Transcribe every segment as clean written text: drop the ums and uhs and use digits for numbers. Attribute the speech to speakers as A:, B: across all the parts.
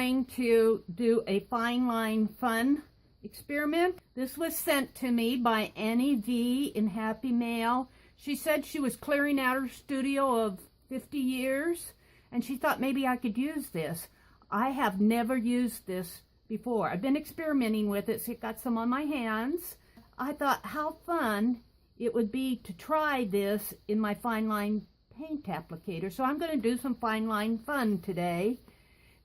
A: going to do a FineLine fun experiment. This was sent to me by Annie V in Happy Mail. She said she was clearing out her studio of 50 years and she thought maybe I could use this. I have never used this before. I've been experimenting with it, so I got some on my hands. I thought how fun it would be to try this in my FineLine paint applicator. So I'm going to do some FineLine fun today.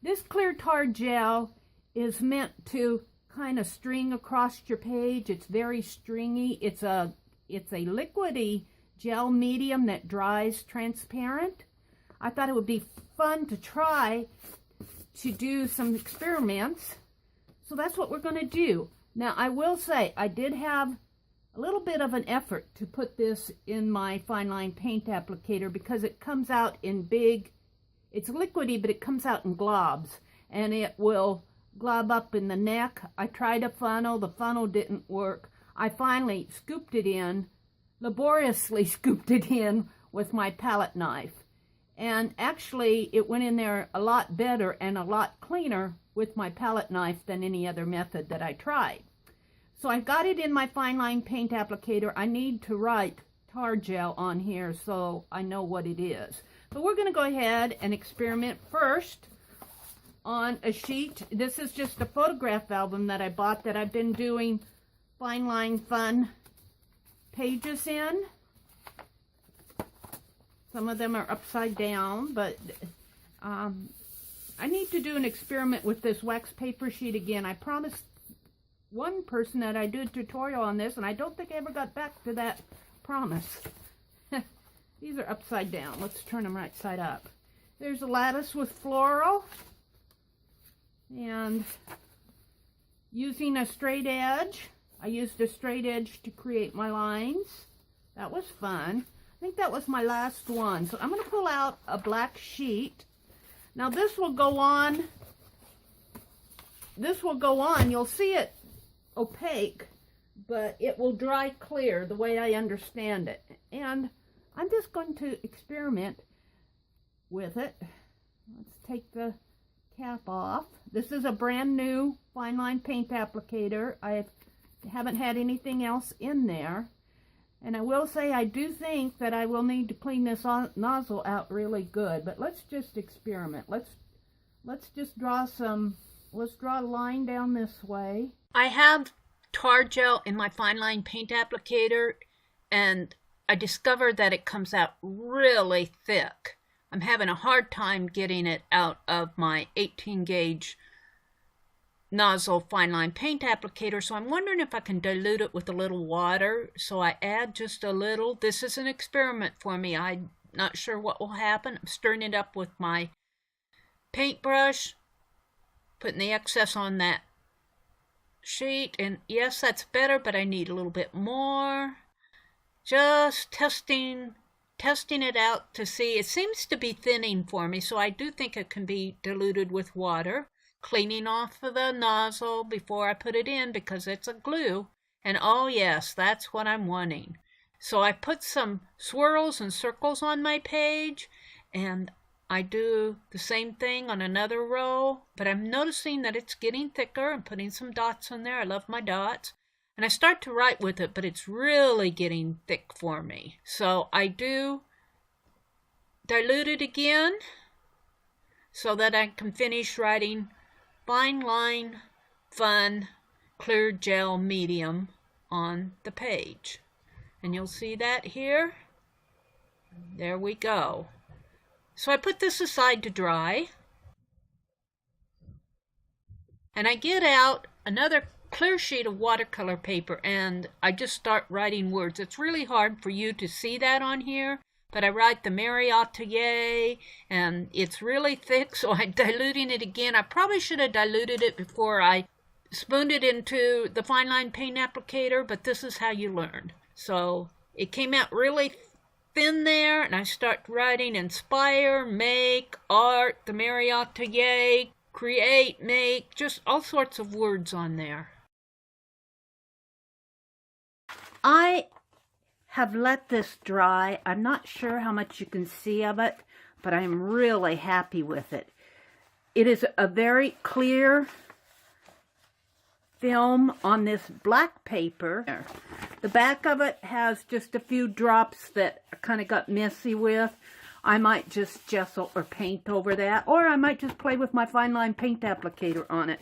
A: This clear tar gel is meant to kind of string across your page. It's very stringy. It's a liquidy gel medium that dries transparent. I thought it would be fun to try to do some experiments. So that's what we're going to do. Now I will say I did have a little bit of an effort to put this in my FineLine paint applicator because it comes out in big, it's liquidy, but it comes out in globs and it will glob up in the neck. I tried a funnel, the funnel didn't work. I finally scooped it in, laboriously scooped it in with my palette knife. And actually it went in there a lot better and a lot cleaner with my palette knife than any other method that I tried. So I got it in my FineLine paint applicator. I need to write tar gel on here so I know what it is. But we're going to go ahead and experiment first on a sheet. This is just a photograph album that I bought that I've been doing FineLine fun pages in. Some of them are upside down, but I need to do an experiment with this wax paper sheet again. I promised one person that I do a tutorial on this, and I don't think I ever got back to that promise. These are upside down. Let's turn them right side up. There's a lattice with floral, and using a straight edge. I used a straight edge to create my lines. That was fun. I think that was my last one. So I'm going to pull out a black sheet. Now this will go on. This will go on. You'll see it opaque, but it will dry clear the way I understand it. And I'm just going to experiment with it. Let's take the cap off. This is a brand new FineLine paint applicator. I haven't had anything else in there. And I will say I do think that I will need to clean this nozzle out really good. But let's just experiment. Let's just draw some, let's draw a line down this way. I have tar gel in my FineLine paint applicator, and I discovered that it comes out really thick. I'm having a hard time getting it out of my 18 gauge nozzle FineLine paint applicator, so I'm wondering if I can dilute it with a little water. So I add just a little. This is an experiment for me. I'm not sure what will happen. I'm stirring it up with my paintbrush, putting the excess on that sheet, and yes, that's better, but I need a little bit more. Just testing it out to see. It seems to be thinning for me, so I do think it can be diluted with water. Cleaning off of the nozzle before I put it in because it's a glue, and oh yes, that's what I'm wanting. So I put some swirls and circles on my page, and I do the same thing on another row, but I'm noticing that it's getting thicker. I'm putting some dots in there. I love my dots. And I start to write with it, but it's really getting thick for me. So I do dilute it again so that I can finish writing FineLine Fun Clear Gel Medium on the page. And you'll see that here. There we go. So I put this aside to dry, and I get out another clear sheet of watercolor paper, and I just start writing words. It's really hard for you to see that on here, but I write the Meri Atelier, and it's really thick, so I'm diluting it again. I probably should have diluted it before I spooned it into the FineLine paint applicator, but this is how you learn. So it came out really thin there, and I start writing inspire, make, art, the Meri Atelier, create, make, just all sorts of words on there. I have let this dry. I'm not sure how much you can see of it, but I'm really happy with it. It is a very clear film on this black paper. The back of it has just a few drops that I kind of got messy with. I might just gesso or paint over that, or I might just play with my FineLine paint applicator on it.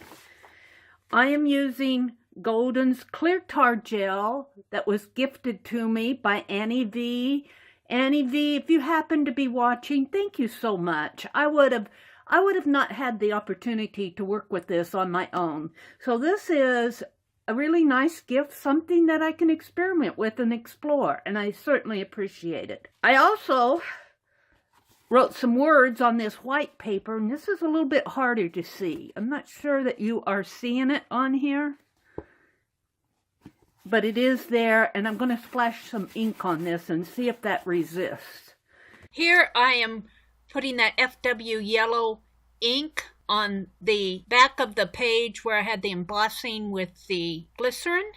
A: I am using Golden's clear tar gel that was gifted to me by Annie V. Annie V, if you happen to be watching, thank you so much. I would have not had the opportunity to work with this on my own. So this is a really nice gift, something that I can experiment with and explore, and I certainly appreciate it. I also wrote some words on this white paper, and this is a little bit harder to see. I'm not sure that you are seeing it on here, but it is there, and I'm going to splash some ink on this and see if that resists. Here I am putting that FW yellow ink on the back of the page where I had the embossing with the glycerin.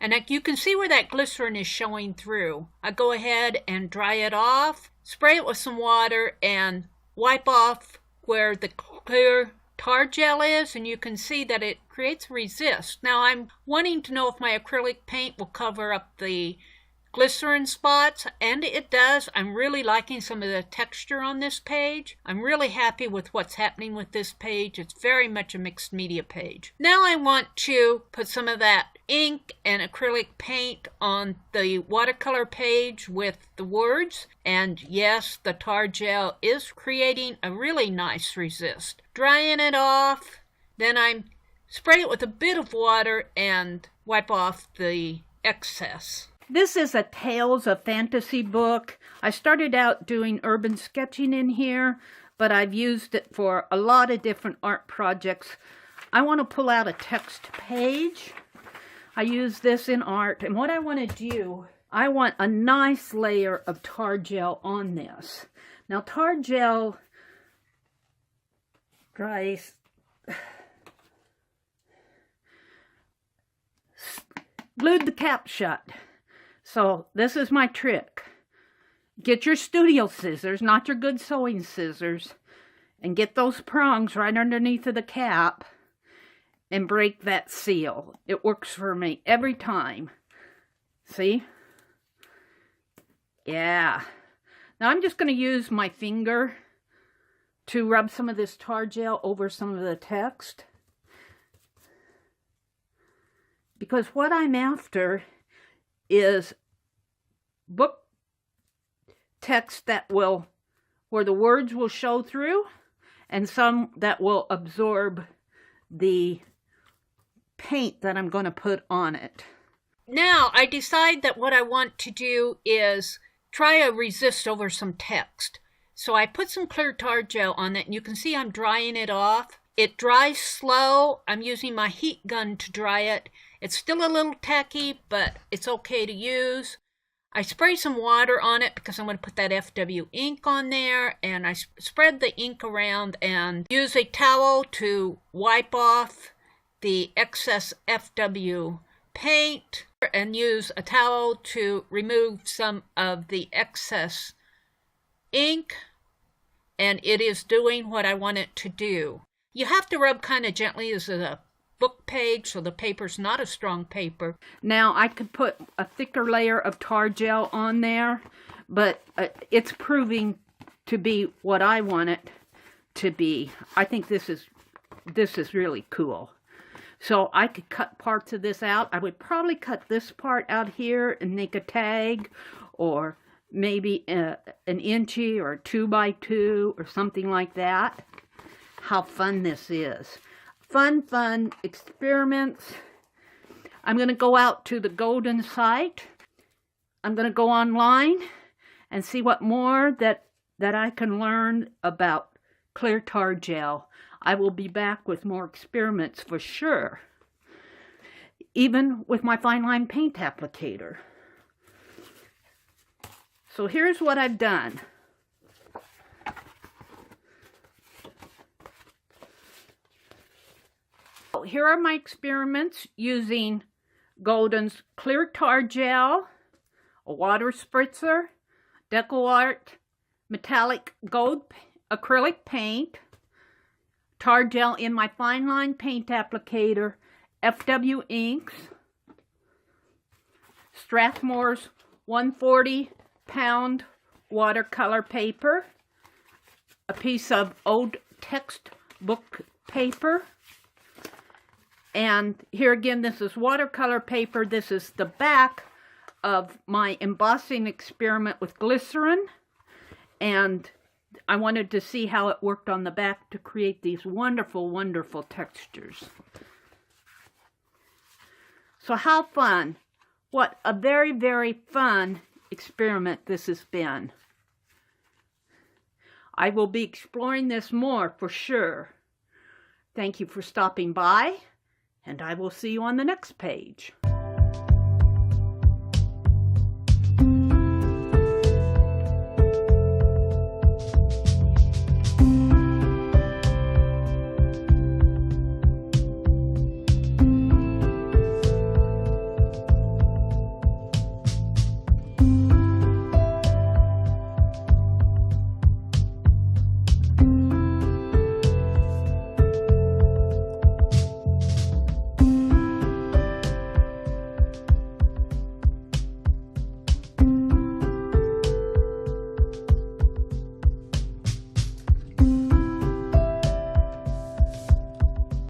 A: And you can see where that glycerin is showing through. I go ahead and dry it off, spray it with some water, and wipe off where the clear tar gel is, and you can see that it creates resist. Now I'm wanting to know if my acrylic paint will cover up the glycerin spots, and it does. I'm really liking some of the texture on this page. I'm really happy with what's happening with this page. It's very much a mixed media page. Now I want to put some of that ink and acrylic paint on the watercolor page with the words, and yes, the tar gel is creating a really nice resist. Drying it off, then I spray it with a bit of water and wipe off the excess. This is a Tales of Fantasy book. I started out doing urban sketching in here, but I've used it for a lot of different art projects. I want to pull out a text page. I use this in art, and what I want to do, I want a nice layer of tar gel on this. Now, tar gel dries glued the cap shut. So this is my trick. Get your studio scissors, not your good sewing scissors, and get those prongs right underneath of the cap and break that seal. It works for me every time. See? Yeah. Now I'm just going to use my finger to rub some of this tar gel over some of the text. Because what I'm after is book text that will, where the words will show through, and some that will absorb the paint that I'm going to put on it. Now I decide that what I want to do is try a resist over some text. So I put some clear tar gel on it, and you can see I'm drying it off. It dries slow. I'm using my heat gun to dry it. It's still a little tacky, but it's okay to use. I spray some water on it because I'm going to put that FW ink on there, and I spread the ink around and use a towel to wipe off the excess FW paint, and use a towel to remove some of the excess ink, and it is doing what I want it to do. You have to rub kind of gently. This is a book page, so the paper's not a strong paper. Now I could put a thicker layer of tar gel on there, but it's proving to be what I want it to be. I think this is really cool. So I could cut parts of this out. I would probably cut this part out here and make a tag, or maybe an inchy or a 2x2 or something like that. How fun this is. Fun experiments. I'm going to go out to the Golden site. I'm going to go online and see what more that I can learn about clear tar gel. I will be back with more experiments for sure. Even with my FineLine paint applicator. So here's what I've done. Here are my experiments using Golden's clear tar gel, a water spritzer, DecoArt metallic gold acrylic paint, tar gel in my FineLine paint applicator, FW inks, Strathmore's 140-pound watercolor paper, a piece of old textbook paper, and here again, this is watercolor paper. This is the back of my embossing experiment with glycerin, and I wanted to see how it worked on the back to create these wonderful, wonderful textures. So how fun. What a very, very fun experiment this has been. I will be exploring this more for sure. Thank you for stopping by, and I will see you on the next page.